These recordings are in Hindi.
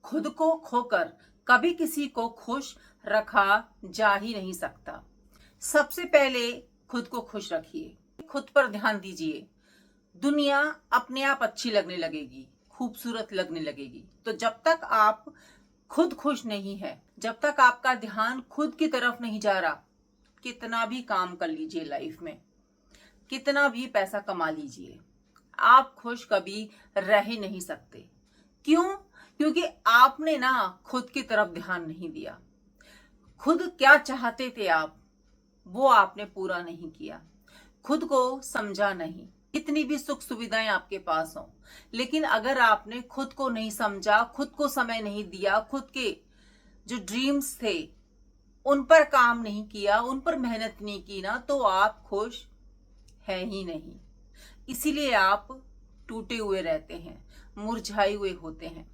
खुद को खोकर कभी किसी को खुश रखा जा ही नहीं सकता। सबसे पहले खुद को खुश रखिए, खुद पर ध्यान दीजिए। दुनिया अपने आप अच्छी लगने लगेगी, खूबसूरत लगने लगेगी। तो जब तक आप खुद खुश नहीं है, जब तक आपका ध्यान खुद की तरफ नहीं जा रहा, कितना भी काम कर लीजिए लाइफ में, कितना भी पैसा कमा लीजिए, आप खुश कभी रह ही नहीं सकते। क्यों? क्योंकि आपने ना खुद की तरफ ध्यान नहीं दिया। खुद क्या चाहते थे आप, वो आपने पूरा नहीं किया। खुद को समझा नहीं। कितनी भी सुख सुविधाएं आपके पास हों, लेकिन अगर आपने खुद को नहीं समझा, खुद को समय नहीं दिया, खुद के जो ड्रीम्स थे उन पर काम नहीं किया, उन पर मेहनत नहीं की ना, तो आप खुश है ही नहीं। इसीलिए आप टूटे हुए रहते हैं, मुरझाए हुए होते हैं।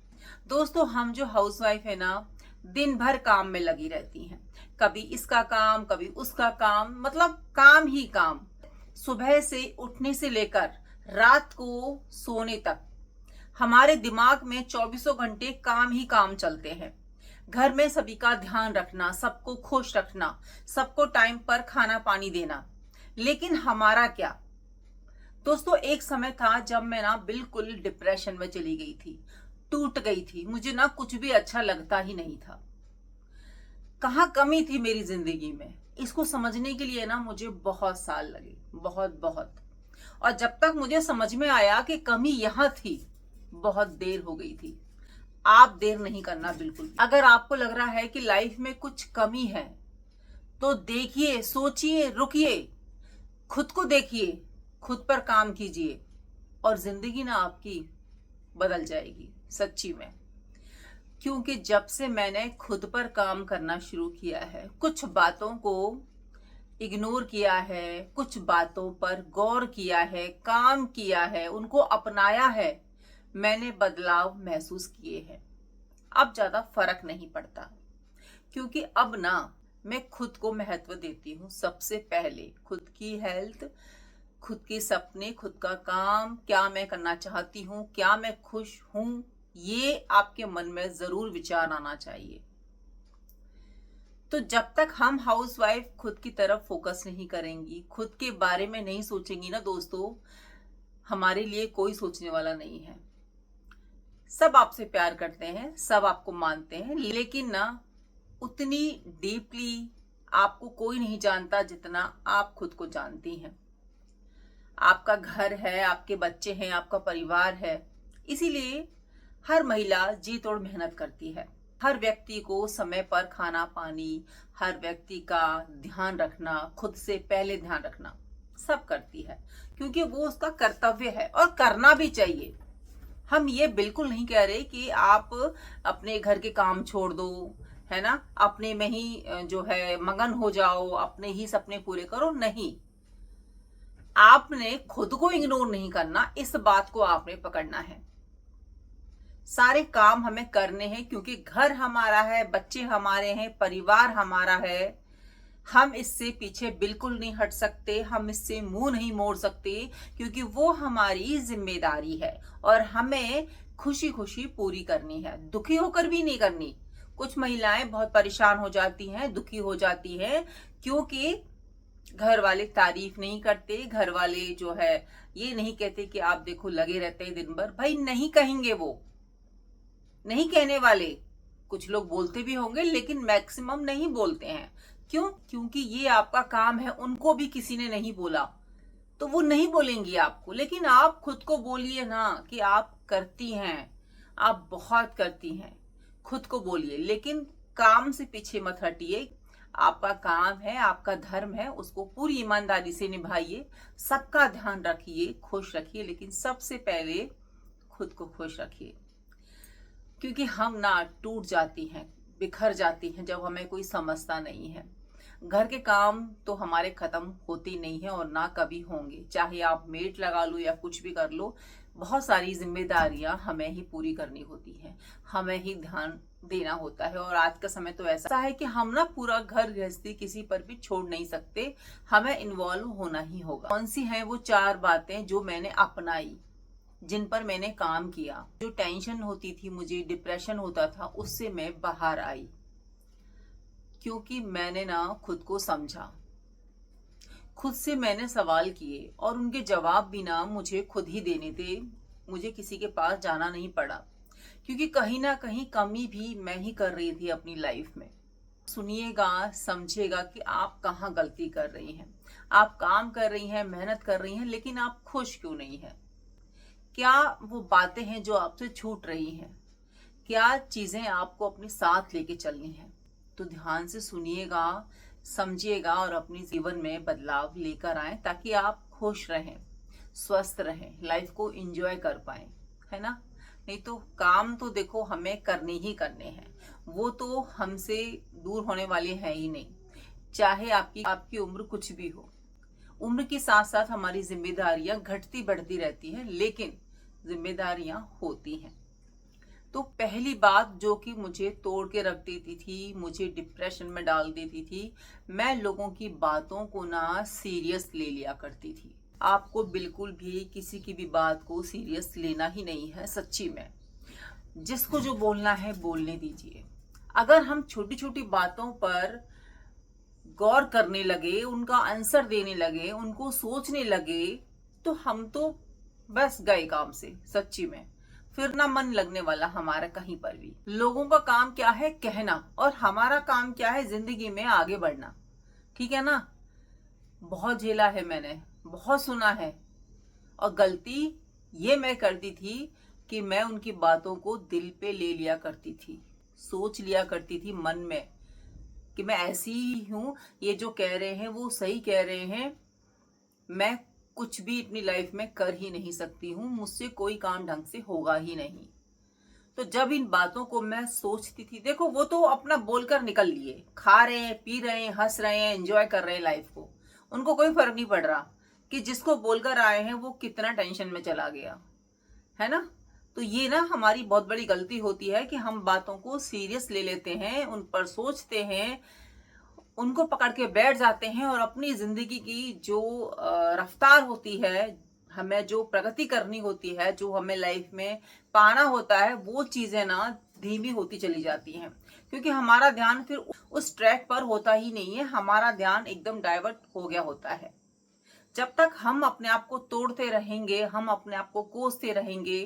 दोस्तों, हम जो हाउसवाइफ है ना, दिन भर काम में लगी रहती हैं। कभी इसका काम, कभी उसका काम, मतलब काम ही काम। सुबह से उठने से लेकर रात को सोने तक हमारे दिमाग में चौबीसों घंटे काम ही काम चलते हैं। घर में सभी का ध्यान रखना, सबको खुश रखना, सबको टाइम पर खाना पानी देना। लेकिन हमारा क्या? दोस्तों, एक समय था जब मैं ना बिल्कुल डिप्रेशन में चली गई थी, टूट गई थी। मुझे ना कुछ भी अच्छा लगता ही नहीं था। कहाँ कमी थी मेरी जिंदगी में, इसको समझने के लिए ना मुझे बहुत साल लगे, बहुत बहुत। और जब तक मुझे समझ में आया कि कमी यहाँ थी, बहुत देर हो गई थी। आप देर नहीं करना बिल्कुल। अगर आपको लग रहा है कि लाइफ में कुछ कमी है, तो देखिए, सोचिए, रुकिए, खुद को देखिए, खुद पर काम कीजिए, और जिंदगी ना आपकी बदल जाएगी सच्ची में। क्योंकि जब से मैंने खुद पर काम करना शुरू किया है, कुछ बातों को इग्नोर किया है, कुछ बातों पर गौर किया है, काम किया है, उनको अपनाया है, मैंने बदलाव महसूस किए हैं। अब ज्यादा फर्क नहीं पड़ता, क्योंकि अब ना मैं खुद को महत्व देती हूँ। सबसे पहले खुद की हेल्थ, खुद के सपने, खुद का काम, क्या मैं करना चाहती हूँ, क्या मैं खुश हूँ, ये आपके मन में जरूर विचार आना चाहिए। तो जब तक हम हाउसवाइफ खुद की तरफ फोकस नहीं करेंगी, खुद के बारे में नहीं सोचेंगी ना दोस्तों, हमारे लिए कोई सोचने वाला नहीं है। सब आपसे प्यार करते हैं, सब आपको मानते हैं, लेकिन ना उतनी डीपली आपको कोई नहीं जानता जितना आप खुद को जानती हैं। आपका घर है, आपके बच्चे हैं, आपका परिवार है। इसीलिए हर महिला जी तोड़ मेहनत करती है। हर व्यक्ति को समय पर खाना पानी, हर व्यक्ति का ध्यान रखना, खुद से पहले ध्यान रखना, सब करती है, क्योंकि वो उसका कर्तव्य है और करना भी चाहिए। हम ये बिल्कुल नहीं कह रहे कि आप अपने घर के काम छोड़ दो, है ना, अपने में ही जो है मगन हो जाओ, अपने ही सपने पूरे करो। नहीं, आपने खुद को इग्नोर नहीं करना, इस बात को आपने पकड़ना है। सारे काम हमें करने हैं, क्योंकि घर हमारा है, बच्चे हमारे हैं, परिवार हमारा है। हम इससे पीछे बिल्कुल नहीं हट सकते, हम इससे मुंह नहीं मोड़ सकते, क्योंकि वो हमारी जिम्मेदारी है और हमें खुशी खुशी पूरी करनी है, दुखी होकर भी नहीं करनी। कुछ महिलाएं बहुत परेशान हो जाती हैं, दुखी हो जाती हैं, क्योंकि घर वाले तारीफ नहीं करते, घर वाले जो है ये नहीं कहते कि आप देखो लगे रहते हैं दिन भर। भाई नहीं कहेंगे, वो नहीं कहने वाले। कुछ लोग बोलते भी होंगे, लेकिन मैक्सिमम नहीं बोलते हैं। क्यों? क्योंकि ये आपका काम है, उनको भी किसी ने नहीं बोला, तो वो नहीं बोलेंगी आपको। लेकिन आप खुद को बोलिए ना कि आप करती हैं, आप बहुत करती हैं। खुद को बोलिए, लेकिन काम से पीछे मत हटिए। आपका काम है, आपका धर्म है, उसको पूरी ईमानदारी से निभाइए, सबका ध्यान रखिए, खुश रखिए, लेकिन सबसे पहले खुद को खुश रखिए। क्योंकि हम ना टूट जाती हैं, बिखर जाती हैं जब हमें कोई समझता नहीं है। घर के काम तो हमारे खत्म होते नहीं है और ना कभी होंगे, चाहे आप मेड लगा लो या कुछ भी कर लो। बहुत सारी जिम्मेदारियां हमें ही पूरी करनी होती हैं, हमें ही ध्यान देना होता है। और आज का समय तो ऐसा है कि हम ना पूरा घर गृहस्थी किसी पर भी छोड़ नहीं सकते, हमें इन्वॉल्व होना ही होगा। कौन सी हैं वो 4 बातें जो मैंने अपनाई, जिन पर मैंने काम किया। जो टेंशन होती थी मुझे, डिप्रेशन होता था, उससे मैं बाहर आई, क्योंकि मैंने ना खुद को समझा, खुद से मैंने सवाल किए और उनके जवाब भी ना मुझे खुद ही देने थे। मुझे किसी के पास जाना नहीं पड़ा, क्योंकि कहीं ना कहीं कमी भी मैं ही कर रही थी अपनी लाइफ में। सुनिएगा, समझिएगा कि आप कहाँ गलती कर रही हैं। आप काम कर रही हैं, मेहनत कर रही हैं, लेकिन आप खुश क्यों नहीं हैं? क्या वो बातें हैं जो आपसे छूट रही हैं? क्या चीजें आपको अपने साथ लेके चलनी है? तो ध्यान से सुनिएगा, समझिएगा और अपने जीवन में बदलाव लेकर आए, ताकि आप खुश रहें, स्वस्थ रहें, लाइफ को एंजॉय कर पाए, है ना? नहीं तो काम तो देखो हमें करने ही करने हैं, वो तो हमसे दूर होने वाले हैं ही नहीं। चाहे आपकी आपकी उम्र कुछ भी हो, उम्र के साथ साथ हमारी जिम्मेदारियां घटती बढ़ती रहती हैं, लेकिन जिम्मेदारियां होती हैं। तो पहली बात जो कि मुझे तोड़ के रख देती थी, मुझे डिप्रेशन में डाल देती थी, मैं लोगों की बातों को ना सीरियस ले लिया करती थी। आपको बिल्कुल भी किसी की भी बात को सीरियस लेना ही नहीं है। सच्ची में जिसको जो बोलना है बोलने दीजिए। अगर हम छोटी छोटी बातों पर गौर करने लगे, उनका आंसर देने लगे, उनको सोचने लगे, तो हम तो बस गए काम से। सच्ची में फिर ना मन लगने वाला हमारा कहीं पर भी। लोगों का काम क्या है? कहना। और हमारा काम क्या है? जिंदगी में आगे बढ़ना। ठीक है ना? बहुत झेला है मैंने, बहुत सुना है। और गलती ये मैं करती थी कि मैं उनकी बातों को दिल पे ले लिया करती थी, सोच लिया करती थी मन में कि मैं ऐसी ही हूं, ये जो कह रहे हैं वो सही कह रहे हैं, मैं कुछ भी अपनी लाइफ में कर ही नहीं सकती हूँ, मुझसे कोई काम ढंग से होगा ही नहीं। तो जब इन बातों को मैं सोचती थी, देखो वो तो अपना बोलकर निकल लिए, खा रहे हैं, पी रहे हैं, हंस रहे हैं, एंजॉय कर रहे हैं लाइफ को, उनको कोई फर्क नहीं पड़ रहा कि जिसको बोलकर आए हैं वो कितना टेंशन में चला गया, है ना? तो ये ना हमारी बहुत बड़ी गलती होती है कि हम बातों को सीरियस ले लेते हैं, उन पर सोचते हैं, उनको पकड़ के बैठ जाते हैं और अपनी जिंदगी की जो रफ्तार होती है, हमें जो प्रगति करनी होती है, जो हमें लाइफ में पाना होता है, वो चीजें ना धीमी होती चली जाती हैं, क्योंकि हमारा ध्यान फिर उस ट्रैक पर होता ही नहीं है, हमारा ध्यान एकदम डाइवर्ट हो गया होता है। जब तक हम अपने आप को तोड़ते रहेंगे, हम अपने आप को कोसते रहेंगे,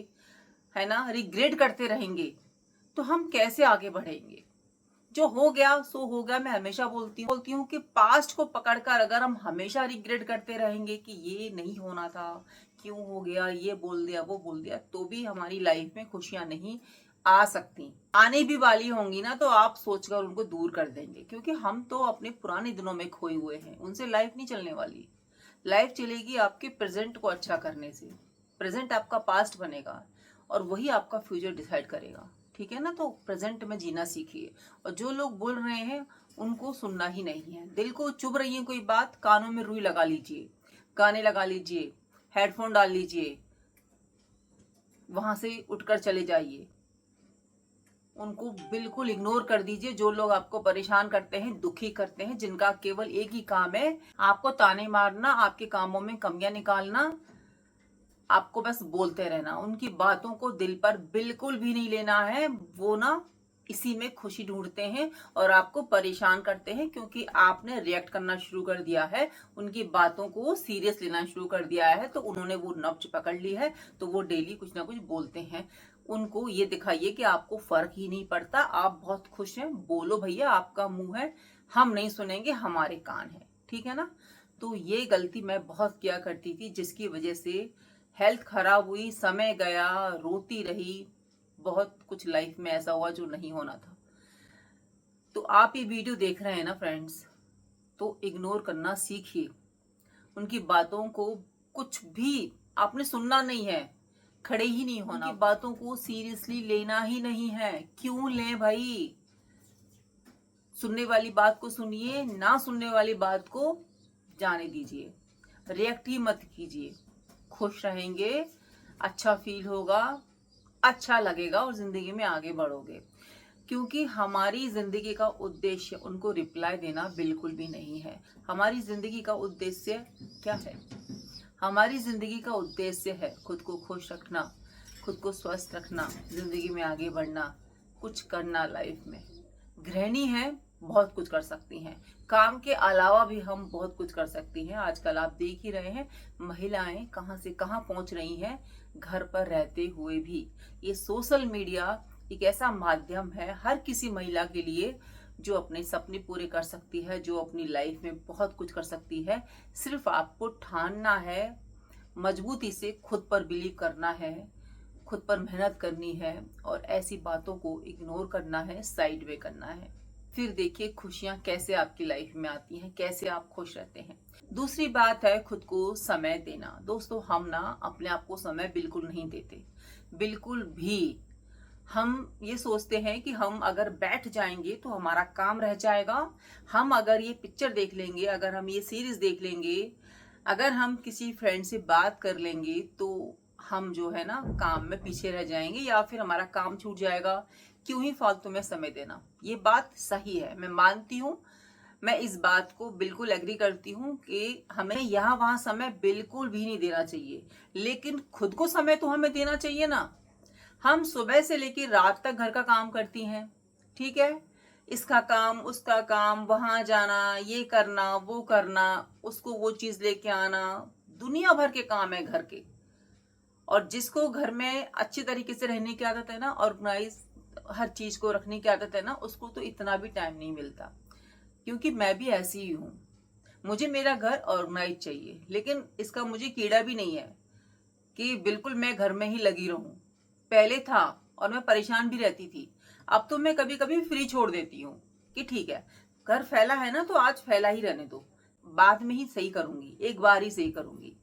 है ना, रिग्रेट करते रहेंगे, तो हम कैसे आगे बढ़ेंगे? जो हो गया सो हो गया। मैं हमेशा बोलती हूँ कि पास्ट को पकड़कर अगर हम हमेशा रिग्रेट करते रहेंगे कि ये नहीं होना था, क्यों हो गया, ये बोल दिया, वो बोल दिया, तो भी हमारी लाइफ में खुशियां नहीं आ सकती। आने भी वाली होंगी ना, तो आप सोचकर उनको दूर कर देंगे, क्योंकि हम तो अपने पुराने दिनों में खोए हुए हैं, उनसे लाइफ नहीं चलने वाली। लाइफ चलेगी आपके प्रेजेंट को अच्छा करने से। प्रेजेंट आपका पास्ट बनेगा और वही आपका फ्यूचर डिसाइड करेगा। ठीक है ना? तो प्रेजेंट में जीना सीखिए। और जो लोग बोल रहे हैं उनको सुनना ही नहीं है। दिल को चुभ रही है कोई बात, कानों में रुई लगा लीजिए, गाने लगा लीजिए, हेडफोन डाल लीजिए, वहां से उठकर चले जाइए, उनको बिल्कुल इग्नोर कर दीजिए। जो लोग आपको परेशान करते हैं, दुखी करते हैं, जिनका केवल एक ही काम है आपको ताने मारना, आपके कामों में कमियां निकालना, आपको बस बोलते रहना, उनकी बातों को दिल पर बिल्कुल भी नहीं लेना है। वो ना इसी में खुशी ढूंढते हैं और आपको परेशान करते हैं, क्योंकि आपने रिएक्ट करना शुरू कर दिया है, उनकी बातों को सीरियस लेना शुरू कर दिया है, तो उन्होंने वो नब्ज पकड़ ली है, तो वो डेली कुछ ना कुछ बोलते हैं। उनको ये दिखाइए कि आपको फर्क ही नहीं पड़ता, आप बहुत खुश हैं, बोलो भैया, आपका मुंह है, हम नहीं सुनेंगे, हमारे कान है। ठीक है ना? तो ये गलती मैं बहुत किया करती थी, जिसकी वजह से हेल्थ खराब हुई, समय गया, रोती रही, बहुत कुछ लाइफ में ऐसा हुआ जो नहीं होना था। तो आप ये वीडियो देख रहे हैं ना फ्रेंड्स, तो इग्नोर करना सीखिए। उनकी बातों को कुछ भी आपने सुनना नहीं है, खड़े ही नहीं होना। उनकी बातों को सीरियसली लेना ही नहीं है। क्यों लें भाई? सुनने वाली बात को सुनिए, ना सुनने वाली बात को जाने दीजिए, रिएक्ट ही मत कीजिए। खुश रहेंगे, अच्छा फील होगा, अच्छा लगेगा और जिंदगी में आगे बढ़ोगे। क्योंकि हमारी जिंदगी का उद्देश्य उनको रिप्लाई देना बिल्कुल भी नहीं है। हमारी जिंदगी का उद्देश्य क्या है? हमारी जिंदगी का उद्देश्य है खुद को खुश रखना, खुद को स्वस्थ रखना, जिंदगी में आगे बढ़ना, कुछ करना लाइफ में। गृहिणी है, बहुत कुछ कर सकती हैं। काम के अलावा भी हम बहुत कुछ कर सकती हैं। आजकल आप देख ही रहे हैं महिलाएं कहां से कहां पहुंच रही हैं घर पर रहते हुए भी। ये सोशल मीडिया एक ऐसा माध्यम है हर किसी महिला के लिए जो अपने सपने पूरे कर सकती है, जो अपनी लाइफ में बहुत कुछ कर सकती है। सिर्फ आपको ठानना है, मजबूती से खुद पर बिलीव करना है, खुद पर मेहनत करनी है और ऐसी बातों को इग्नोर करना है, साइड वे करना है। फिर देखिए खुशियां कैसे आपकी लाइफ में आती हैं, कैसे आप खुश रहते हैं। दूसरी बात है खुद को समय देना। दोस्तों, हम ना अपने आप को समय बिल्कुल नहीं देते, बिल्कुल भी। हम ये सोचते हैं कि हम अगर बैठ जाएंगे तो हमारा काम रह जाएगा, हम अगर ये पिक्चर देख लेंगे, अगर हम ये सीरीज देख लेंगे, अगर हम किसी फ्रेंड से बात कर लेंगे तो हम जो है ना काम में पीछे रह जाएंगे या फिर हमारा काम छूट जाएगा। क्यों ही फालतू में समय देना। ये बात सही है, मैं मानती हूँ, मैं इस बात को बिल्कुल एग्री करती हूँ कि हमें यहाँ वहां समय बिल्कुल भी नहीं देना चाहिए, लेकिन खुद को समय तो हमें देना चाहिए ना। हम सुबह से लेकर रात तक घर का काम करती हैं, ठीक है, इसका काम उसका काम, वहां जाना, ये करना वो करना, उसको वो चीज लेके आना, दुनिया भर के काम है घर के। और जिसको घर में अच्छी तरीके से रहने की आदत है ना, ऑर्गेनाइज हर चीज को रखने की आदत है ना, उसको तो इतना भी टाइम नहीं मिलता। क्योंकि मैं भी ऐसी ही हूँ, मुझे मेरा घर ऑर्गेनाइज चाहिए, लेकिन इसका मुझे कीड़ा भी नहीं है कि बिल्कुल मैं घर में ही लगी रहूं। पहले था और मैं परेशान भी रहती थी। अब तो मैं कभी कभी फ्री छोड़ देती हूँ कि ठीक है, घर फैला है ना तो आज फैला ही रहने दो, बाद में ही सही करूंगी, एक बार ही सही करूंगी।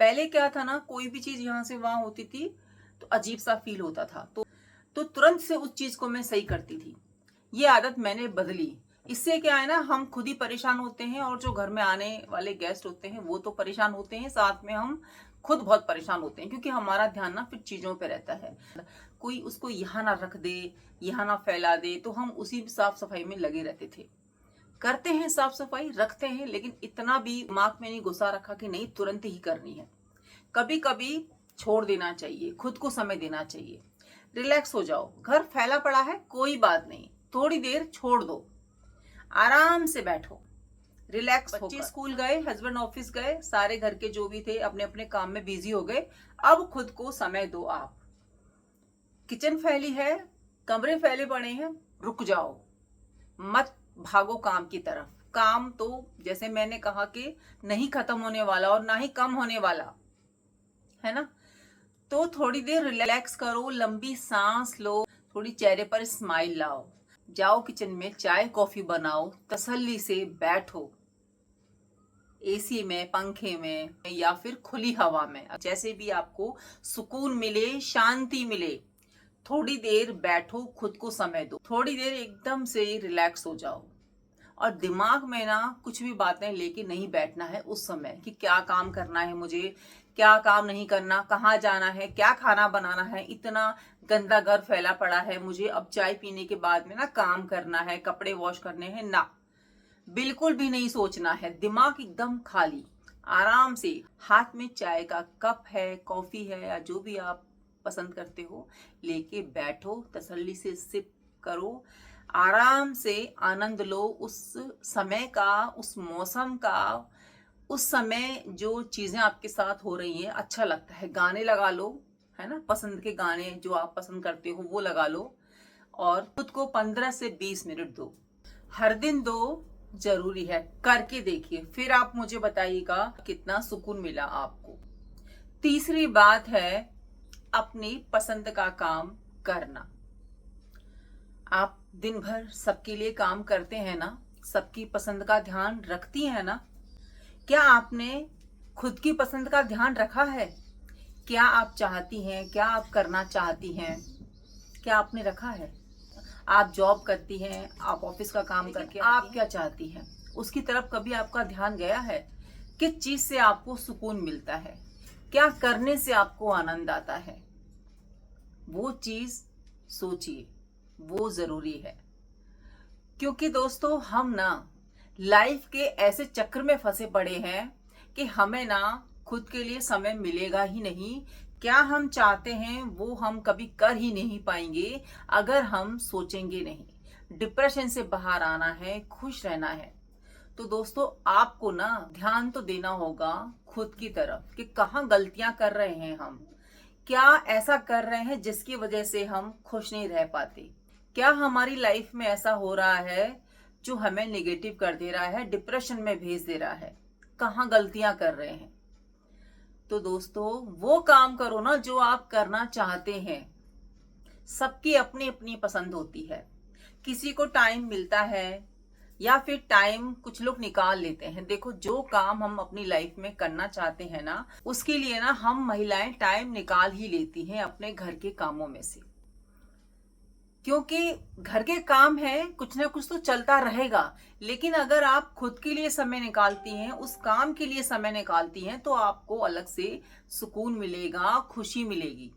पहले क्या था ना, कोई भी चीज यहाँ से वहां होती थी तो अजीब सा फील होता था, तो तुरंत से उस चीज को मैं सही करती थी। ये आदत मैंने बदली। इससे क्या है ना, हम खुद ही परेशान होते हैं और जो घर में आने वाले गेस्ट होते हैं वो तो परेशान होते हैं, साथ में हम खुद बहुत परेशान होते हैं, क्योंकि हमारा ध्यान ना फिर चीजों पे रहता है। कोई उसको यहाँ ना रख दे, यहाँ ना फैला दे, तो हम उसी साफ सफाई में लगे रहते थे। करते हैं साफ सफाई, रखते हैं, लेकिन इतना भी दिमाग में नहीं घुसा रखा कि नहीं तुरंत ही करनी है। कभी कभी छोड़ देना चाहिए, खुद को समय देना चाहिए। रिलैक्स हो जाओ, घर फैला पड़ा है कोई बात नहीं, थोड़ी देर छोड़ दो, आराम से बैठो, रिलैक्स होकर। बच्चे स्कूल गए, हस्बैंड ऑफिस गए, सारे घर के जो भी थे अपने अपने काम में बिजी हो गए। अब खुद को समय दो आप। किचन फैली है, कमरे फैले पड़े हैं, रुक जाओ, मत भागो काम की तरफ। काम तो जैसे मैंने कहा कि नहीं खत्म होने वाला और ना ही कम होने वाला है ना। तो थोड़ी देर रिलैक्स करो, लंबी सांस लो, थोड़ी चेहरे पर स्माइल लाओ, जाओ किचन में चाय कॉफी बनाओ, तसल्ली से बैठो, एसी में, पंखे में या फिर खुली हवा में, जैसे भी आपको सुकून मिले, शांति मिले। थोड़ी देर बैठो, खुद को समय दो, थोड़ी देर एकदम से रिलैक्स हो जाओ। और दिमाग में ना कुछ भी बातें लेके नहीं बैठना है उस समय कि क्या काम करना है मुझे, क्या काम नहीं करना, कहाँ जाना है, क्या खाना बनाना है, इतना गंदा घर फैला पड़ा है, मुझे अब चाय पीने के बाद में ना काम करना है, कपड़े वॉश करने हैं ना, बिल्कुल भी नहीं सोचना है। दिमाग एकदम खाली, आराम से हाथ में चाय का कप है, कॉफी है या जो भी आप पसंद करते हो, लेके बैठो, तसल्ली से सिप करो, आराम से आनंद लो उस समय का, उस मौसम का, उस समय जो चीजें आपके साथ हो रही हैं। अच्छा लगता है, गाने लगा लो, है ना, पसंद के गाने जो आप पसंद करते हो वो लगा लो और खुद को 15 से 20 मिनट दो। हर दिन दो, जरूरी है, करके देखिए, फिर आप मुझे बताइएगा कितना सुकून मिला आपको। तीसरी बात है अपनी पसंद का काम करना। आप दिन भर सबके लिए काम करते हैं ना, सबकी पसंद का ध्यान रखती हैं ना, क्या आपने खुद की पसंद का ध्यान रखा है? क्या आप चाहती हैं, क्या आप करना चाहती हैं, क्या आपने रखा है? आप जॉब करती हैं, आप ऑफिस का काम करके आप क्या चाहती हैं, उसकी तरफ कभी आपका ध्यान गया है? किस चीज से आपको सुकून मिलता है, क्या करने से आपको आनंद आता है, वो चीज सोचिए, वो जरूरी है। क्योंकि दोस्तों हम ना लाइफ के ऐसे चक्र में फंसे पड़े हैं कि हमें ना खुद के लिए समय मिलेगा ही नहीं। क्या हम चाहते हैं वो हम कभी कर ही नहीं पाएंगे अगर हम सोचेंगे नहीं। डिप्रेशन से बाहर आना है, खुश रहना है, तो दोस्तों आपको ना ध्यान तो देना होगा खुद की तरफ कि कहाँ गलतियां कर रहे हैं हम, क्या ऐसा कर रहे हैं जिसकी वजह से हम खुश नहीं रह पाते। क्या हमारी लाइफ में ऐसा हो रहा है जो हमें नेगेटिव कर दे रहा है, डिप्रेशन में भेज दे रहा है, कहाँ गलतियां कर रहे हैं। तो दोस्तों वो काम करो ना जो आप करना चाहते हैं। सबकी अपनी अपनी पसंद होती है, किसी को टाइम मिलता है या फिर टाइम कुछ लोग निकाल लेते हैं। देखो जो काम हम अपनी लाइफ में करना चाहते हैं ना, उसके लिए ना हम महिलाएं टाइम निकाल ही लेती हैं अपने घर के कामों में से, क्योंकि घर के काम है, कुछ ना कुछ तो चलता रहेगा। लेकिन अगर आप खुद के लिए समय निकालती हैं, उस काम के लिए समय निकालती हैं, तो आपको अलग से सुकून मिलेगा, खुशी मिलेगी।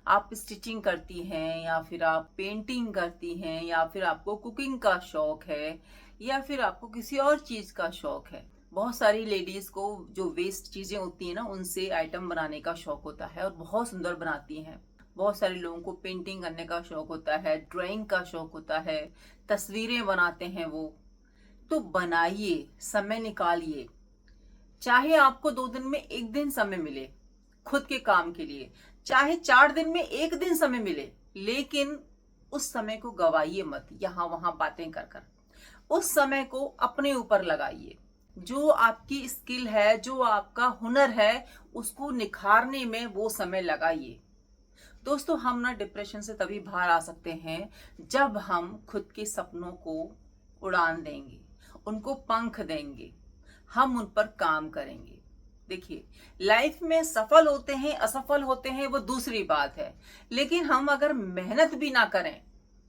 आप स्टिचिंग करती हैं या फिर आप पेंटिंग करती हैं या फिर आपको कुकिंग का शौक है या फिर आपको किसी और चीज का शौक है। बहुत सारी लेडीज को जो वेस्ट चीजें होती है ना, उनसे आइटम बनाने का शौक होता है और बहुत सुंदर बनाती हैं। बहुत सारे लोगों को पेंटिंग करने का शौक होता है, ड्राइंग का शौक होता है, तस्वीरें बनाते हैं वो। तो बनाइए, समय निकालिए। चाहे आपको 2 दिन में 1 दिन समय मिले खुद के काम के लिए, चाहे 4 दिन में 1 दिन समय मिले, लेकिन उस समय को गवाइए मत यहां वहां बातें कर कर। उस समय को अपने ऊपर लगाइए। जो आपकी स्किल है, जो आपका हुनर है, उसको निखारने में वो समय लगाइए। दोस्तों हम ना डिप्रेशन से तभी बाहर आ सकते हैं जब हम खुद के सपनों को उड़ान देंगे, उनको पंख देंगे, हम उन पर काम करेंगे। देखिए लाइफ में सफल होते हैं, असफल होते हैं, वो दूसरी बात है, लेकिन हम अगर मेहनत भी ना करें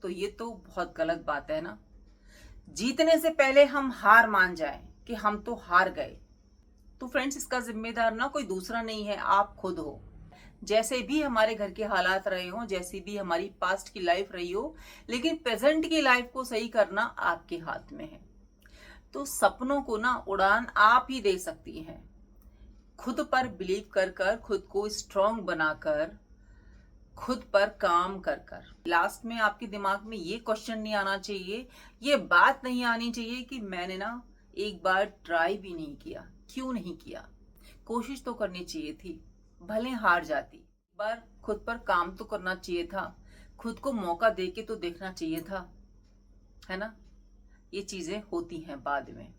तो ये तो बहुत गलत बात है ना। जीतने से पहले हम हार मान जाएं कि हम तो हार गए, तो फ्रेंड्स इसका जिम्मेदार ना कोई दूसरा नहीं है, आप खुद हो। जैसे भी हमारे घर के हालात रहे हो, जैसी भी हमारी पास्ट की लाइफ रही हो, लेकिन प्रेजेंट की लाइफ को सही करना आपके हाथ में है। तो सपनों को ना उड़ान आप ही दे सकती हैं। खुद पर बिलीव कर कर, खुद को स्ट्रांग बनाकर, खुद पर काम कर कर। लास्ट में आपके दिमाग में ये क्वेश्चन नहीं आना चाहिए, ये बात नहीं आनी चाहिए कि मैंने ना एक बार ट्राई भी नहीं किया। क्यों नहीं किया? कोशिश तो करनी चाहिए थी, भले हार जाती, पर खुद पर काम तो करना चाहिए था, खुद को मौका दे के तो देखना चाहिए था, है ना। ये चीजें होती हैं, बाद में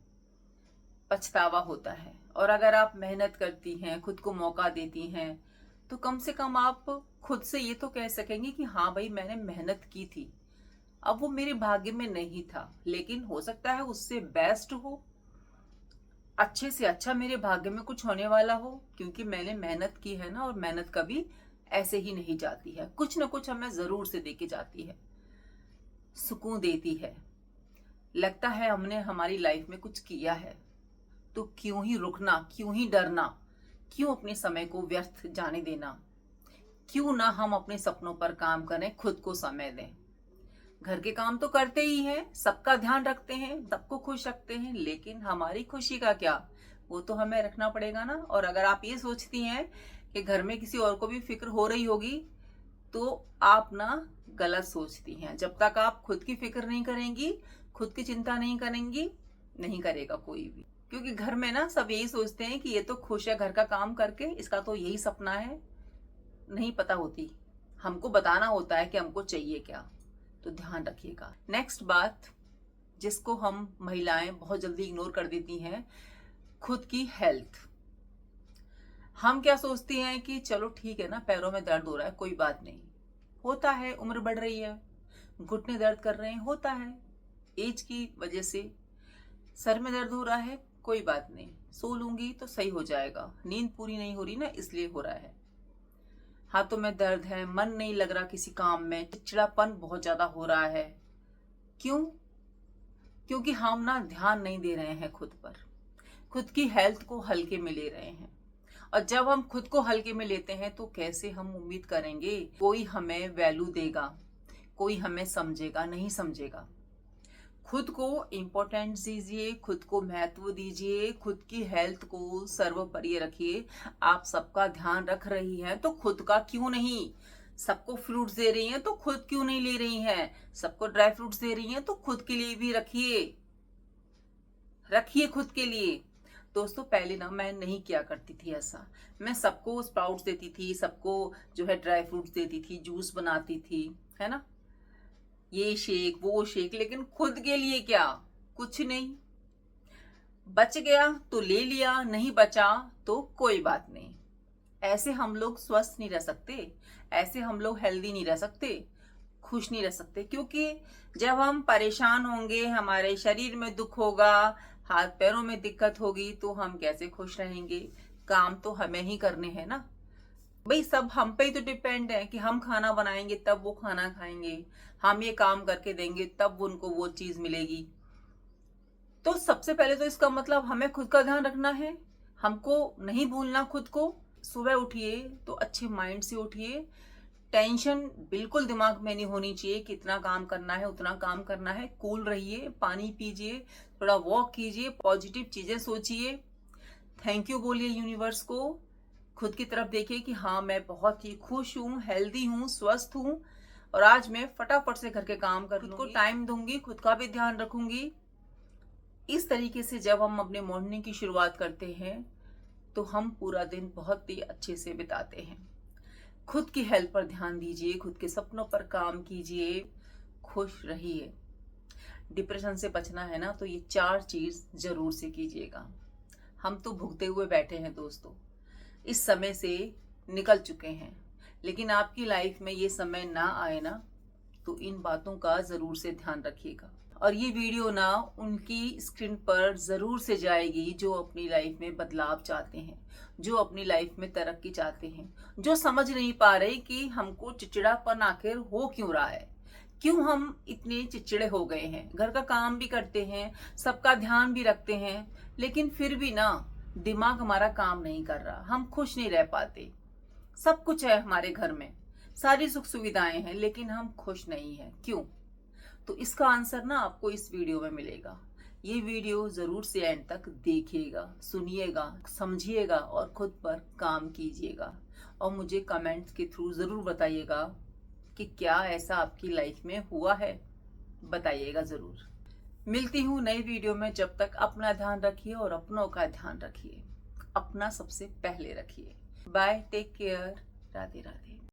पछतावा होता है। और अगर आप मेहनत करती हैं, खुद को मौका देती हैं, तो कम से कम आप खुद से ये तो कह सकेंगे कि हाँ भाई मैंने मेहनत की थी। अब वो मेरे भाग्य में नहीं था, लेकिन हो सकता है उससे बेस्ट हो, अच्छे से अच्छा मेरे भाग्य में कुछ होने वाला हो, क्योंकि मैंने मेहनत की है ना। और मेहनत कभी ऐसे ही नहीं जाती है, कुछ ना कुछ हमें जरूर से देके जाती है, सुकून देती है। लगता है हमने हमारी लाइफ में कुछ किया है, तो क्यों ही रुकना, क्यों ही डरना, क्यों अपने समय को व्यर्थ जाने देना। क्यों ना हम अपने सपनों पर काम करें, खुद को समय दें। घर के काम तो करते ही हैं, सबका ध्यान रखते हैं, सबको खुश रखते हैं, लेकिन हमारी खुशी का क्या, वो तो हमें रखना पड़ेगा ना। और अगर आप ये सोचती हैं कि घर में किसी और को भी फिक्र हो रही होगी, तो आप ना गलत सोचती हैं। जब तक आप खुद की फिक्र नहीं करेंगी, खुद की चिंता नहीं करेंगी, नहीं करेगा कोई भी। क्योंकि घर में ना सब यही सोचते हैं कि ये तो खुश है घर का काम करके, इसका तो यही सपना है। नहीं पता होती, हमको बताना होता है कि हमको चाहिए क्या। तो ध्यान रखिएगा। नेक्स्ट बात जिसको हम महिलाएं बहुत जल्दी इग्नोर कर देती हैं, खुद की हेल्थ। हम क्या सोचती हैं कि चलो ठीक है ना, पैरों में दर्द हो रहा है, कोई बात नहीं, होता है, उम्र बढ़ रही है, घुटने दर्द कर रहे हैं, होता है, एज की वजह से सर में दर्द हो रहा है, कोई बात नहीं, सो लूंगी तो सही हो जाएगा, नींद पूरी नहीं हो रही ना इसलिए हो रहा है। हाथों में दर्द है, मन नहीं लग रहा किसी काम में, चिड़चिड़ापन बहुत ज्यादा हो रहा है। क्यों? क्योंकि हम ना ध्यान नहीं दे रहे हैं खुद पर, खुद की हेल्थ को हल्के में ले रहे हैं। और जब हम खुद को हल्के में लेते हैं तो कैसे हम उम्मीद करेंगे कोई हमें वैल्यू देगा, कोई हमें समझेगा? नहीं समझेगा। खुद को इम्पोर्टेंस दीजिए, खुद को महत्व दीजिए, खुद की हेल्थ को सर्वोपरि रखिए। आप सबका ध्यान रख रही हैं तो खुद का क्यों नहीं? सबको फ्रूट्स दे रही हैं तो खुद क्यों नहीं ले रही हैं? सबको ड्राई फ्रूट्स दे रही हैं तो खुद के लिए भी रखिए, रखिए खुद के लिए। दोस्तों पहले ना मैं नहीं किया करती थी ऐसा। मैं सबको स्प्राउट्स देती थी, सबको जो है ड्राई फ्रूट्स देती थी, जूस बनाती थी, है ना, ये शेक वो शेक, लेकिन खुद के लिए क्या? कुछ नहीं। बच गया तो ले लिया, नहीं बचा तो कोई बात नहीं। ऐसे हम लोग स्वस्थ नहीं रह सकते, ऐसे हम लोग हेल्दी नहीं रह सकते, खुश नहीं रह सकते। क्योंकि जब हम परेशान होंगे, हमारे शरीर में दुख होगा, हाथ पैरों में दिक्कत होगी, तो हम कैसे खुश रहेंगे? काम तो हमें ही करने हैं ना भाई, सब हम पे ही तो डिपेंड है कि हम खाना बनाएंगे तब वो खाना खाएंगे, हम ये काम करके देंगे तब उनको वो चीज मिलेगी। तो सबसे पहले तो इसका मतलब हमें खुद का ध्यान रखना है, हमको नहीं भूलना खुद को। सुबह उठिए तो अच्छे माइंड से उठिए, टेंशन बिल्कुल दिमाग में नहीं होनी चाहिए, कितना काम करना है उतना काम करना है। कूल रहिए, पानी पीजिए, थोड़ा वॉक कीजिए, पॉजिटिव चीजें सोचिए, थैंक यू बोलिए यूनिवर्स को। खुद की तरफ देखिए कि हाँ मैं बहुत ही खुश हूँ, हेल्दी हूँ, स्वस्थ हूँ, और आज मैं फटाफट से घर के काम कर लूंगी, खुद को टाइम दूंगी, खुद का भी ध्यान रखूंगी। इस तरीके से जब हम अपने मॉर्निंग की शुरुआत करते हैं तो हम पूरा दिन बहुत ही अच्छे से बिताते हैं। खुद की हेल्थ पर ध्यान दीजिए, खुद के सपनों पर काम कीजिए, खुश रहिए। डिप्रेशन से बचना है ना तो ये 4 चीज जरूर से कीजिएगा। हम तो भुगते हुए बैठे हैं दोस्तों, इस समय से निकल चुके हैं, लेकिन आपकी लाइफ में ये समय ना आए ना तो इन बातों का जरूर से ध्यान रखिएगा। और ये वीडियो ना उनकी स्क्रीन पर जरूर से जाएगी जो अपनी लाइफ में बदलाव चाहते हैं, जो अपनी लाइफ में तरक्की चाहते हैं, जो समझ नहीं पा रहे कि हमको चिड़चिड़ापन आखिर हो क्यों रहा है, क्यों हम इतने चिड़चिड़े हो गए हैं। घर का काम भी करते हैं, सबका ध्यान भी रखते हैं, लेकिन फिर भी ना दिमाग हमारा काम नहीं कर रहा, हम खुश नहीं रह पाते। सब कुछ है हमारे घर में, सारी सुख सुविधाएं हैं, लेकिन हम खुश नहीं हैं, क्यों? तो इसका आंसर ना आपको इस वीडियो में मिलेगा। ये वीडियो जरूर से एंड तक देखिएगा, सुनिएगा, समझिएगा और खुद पर काम कीजिएगा। और मुझे कमेंट्स के थ्रू जरूर बताइएगा कि क्या ऐसा आपकी लाइफ में हुआ है, बताइएगा जरूर। मिलती हूँ नई वीडियो में, जब तक अपना ध्यान रखिए और अपनों का ध्यान रखिए, अपना सबसे पहले रखिए। Bye, take care, Radhe Radhe.